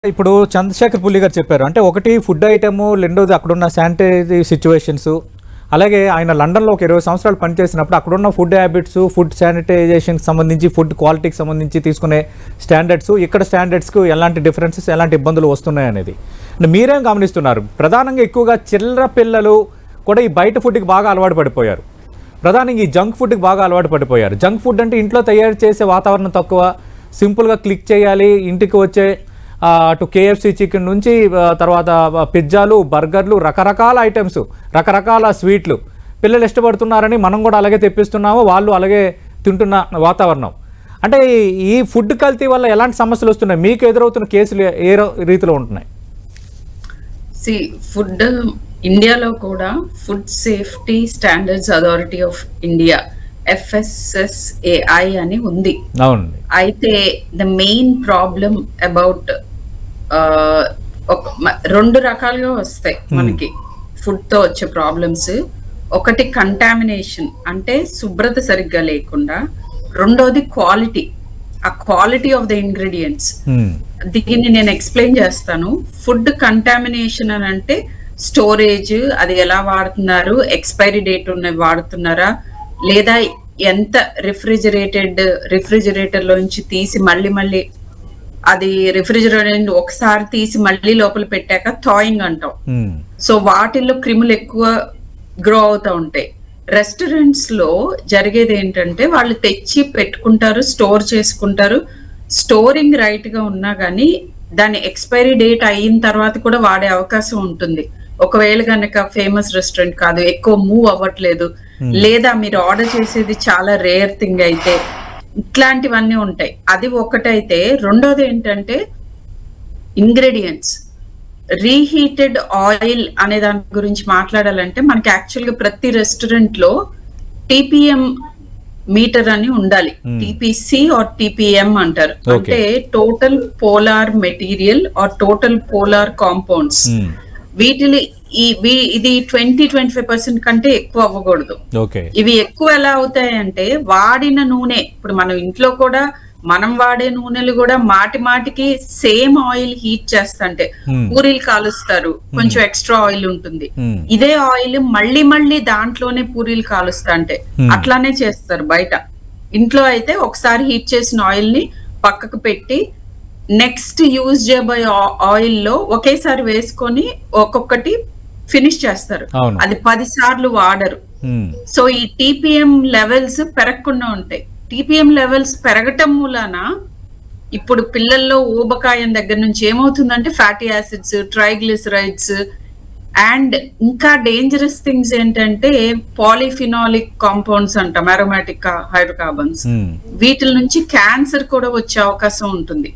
ఇప్పుడు చంద్రశేఖర్ పుల్లి గారు చెప్పారు. అంటే ఒకటి ఫుడ్ ఐటమ్, రెండోది అక్కడున్న శానిటరీ సిచ్యువేషన్స్. అలాగే ఆయన లండన్లో ఒక 20 సంవత్సరాలు పనిచేసినప్పుడు అక్కడున్న ఫుడ్ హ్యాబిట్స్, ఫుడ్ శానిటైజేషన్కి సంబంధించి, ఫుడ్ క్వాలిటీకి సంబంధించి తీసుకునే స్టాండర్డ్స్, ఇక్కడ స్టాండర్డ్స్కు ఎలాంటి డిఫరెన్సెస్, ఎలాంటి ఇబ్బందులు వస్తున్నాయి అనేది మీరేం గమనిస్తున్నారు? ప్రధానంగా ఎక్కువగా చిల్లర పిల్లలు కూడా ఈ బయట ఫుడ్కి బాగా అలవాటు పడిపోయారు. ప్రధానంగా ఈ జంక్ ఫుడ్కి బాగా అలవాటు పడిపోయారు. జంక్ ఫుడ్ అంటే ఇంట్లో తయారు చేసే వాతావరణం తక్కువ, సింపుల్గా క్లిక్ చేయాలి, ఇంటికి వచ్చే అటు కేఎఫ్సి చికెన్ నుంచి తర్వాత పిజ్జాలు, బర్గర్లు, రకరకాల ఐటమ్స్, రకరకాల స్వీట్లు పిల్లలు ఇష్టపడుతున్నారని మనం కూడా అలాగే తెప్పిస్తున్నాము, వాళ్ళు అలాగే తింటున్న వాతావరణం. అంటే ఈ ఫుడ్ కల్తీ వల్ల ఎలాంటి సమస్యలు వస్తున్నాయి? మీకు ఎదురవుతున్న కేసులు ఏ రీతిలో ఉంటున్నాయి? ఫుడ్ ఇండియాలో కూడా food safety standards authority of India FSSAI అని ఉంది. అయితే ద మెయిన్ ప్రాబ్లం అబౌట్ రెండు రకాలుగా వస్తాయి మనకి ఫుడ్ తో వచ్చే ప్రాబ్లమ్స్. ఒకటి కంటామినేషన్, అంటే శుభ్రత సరిగ్గా లేకుండా. రెండోది క్వాలిటీ, ఆ క్వాలిటీ ఆఫ్ ద ఇంగ్రీడియంట్స్. దీన్ని నేను ఎక్స్ప్లెయిన్ చేస్తాను. ఫుడ్ కంటామినేషన్ అని అంటే స్టోరేజ్, అది ఎలా వాడుతున్నారు, ఎక్స్పైరీ డేట్ ఉన్నవి వాడుతున్నారా, లేదా ఎంత రిఫ్రిజిరేటర్ లోంచి తీసి మళ్ళీ అది రిఫ్రిజిరేటర్ ఒకసారి తీసి మళ్ళీ లోపల పెట్టాక థాయింగ్ అంటాం. సో వాటిల్లో క్రిములు ఎక్కువ గ్రో అవుతా ఉంటాయి. రెస్టారెంట్స్ లో జరిగేది ఏంటంటే వాళ్ళు తెచ్చి పెట్టుకుంటారు, స్టోర్ చేసుకుంటారు. స్టోరింగ్ రైట్ గా ఉన్నా గానీ దాని ఎక్స్పైరీ డేట్ అయిన తర్వాత కూడా వాడే అవకాశం ఉంటుంది. ఒకవేళ కనుక ఫేమస్ రెస్టారెంట్ కాదు, ఎక్కువ మూవ్ అవ్వట్లేదు, లేదా మీరు ఆర్డర్ చేసేది చాలా రేర్ థింగ్ అయితే, ఇట్లాంటివన్నీ ఉంటాయి. అది ఒకటైతే, రెండోది ఏంటంటే ఇంగ్రీడియంట్స్. రీహీటెడ్ ఆయిల్ అనే దాని గురించి మాట్లాడాలంటే మనకి యాక్చువల్ గా ప్రతి రెస్టారెంట్ లో TPM మీటర్ అని ఉండాలి. TPC ఆర్ TPM అంటారు. అంటే total polar material or total polar compounds. వీటిని ఇది 20-25% కంటే ఎక్కువ అవ్వకూడదు. ఇవి ఎక్కువ ఎలా అవుతాయి అంటే వాడిన నూనె, ఇప్పుడు మనం ఇంట్లో కూడా మనం వాడే నూనెలు కూడా మాటికి సేమ్ ఆయిల్ హీట్ చేస్తుంటే పూరీలు కాలుస్తారు, కొంచెం ఎక్స్ట్రా ఆయిల్ ఉంటుంది. ఇదే ఆయిల్ మళ్ళీ దాంట్లోనే పూరీలు కాలుస్తుంటే అట్లానే చేస్తారు బయట. ఇంట్లో అయితే ఒకసారి హీట్ చేసిన ఆయిల్ ని పక్కకు పెట్టి నెక్స్ట్ యూజ్ చేయబోయే ఆయిల్ లో ఒకేసారి వేసుకొని ఒక్కొక్కటి ఫినిష్ చేస్తారు. అది 10 సార్లు వాడరు. సో ఈ TPM లెవెల్స్ పెరగకుండా ఉంటాయి. TPM లెవెల్స్ పెరగటం మూలాన ఇప్పుడు పిల్లల్లో ఊబకాయం దగ్గర నుంచి ఏమవుతుందంటే ఫ్యాటీ యాసిడ్స్, ట్రైగ్లిసరైడ్స్ అండ్ ఇంకా డేంజరస్ థింగ్స్ ఏంటంటే పాలిఫినాలిక్ కాంపౌండ్స్ అంటాం, అరోమాటిక్ హైడ్రోకార్బన్స్. వీటి నుంచి క్యాన్సర్ కూడా వచ్చే అవకాశం ఉంటుంది.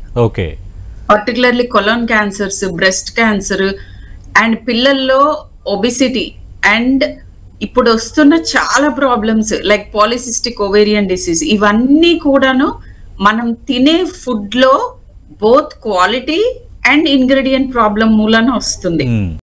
Particularly colon cancers, breast cancer and పిల్లల్లో ఒబిసిటీ అండ్ ఇప్పుడు వస్తున్న చాలా problems like polycystic ovarian disease. ఇవన్నీ కూడాను మనం తినే ఫుడ్ లో both quality and ingredient problem మూలన వస్తుంది.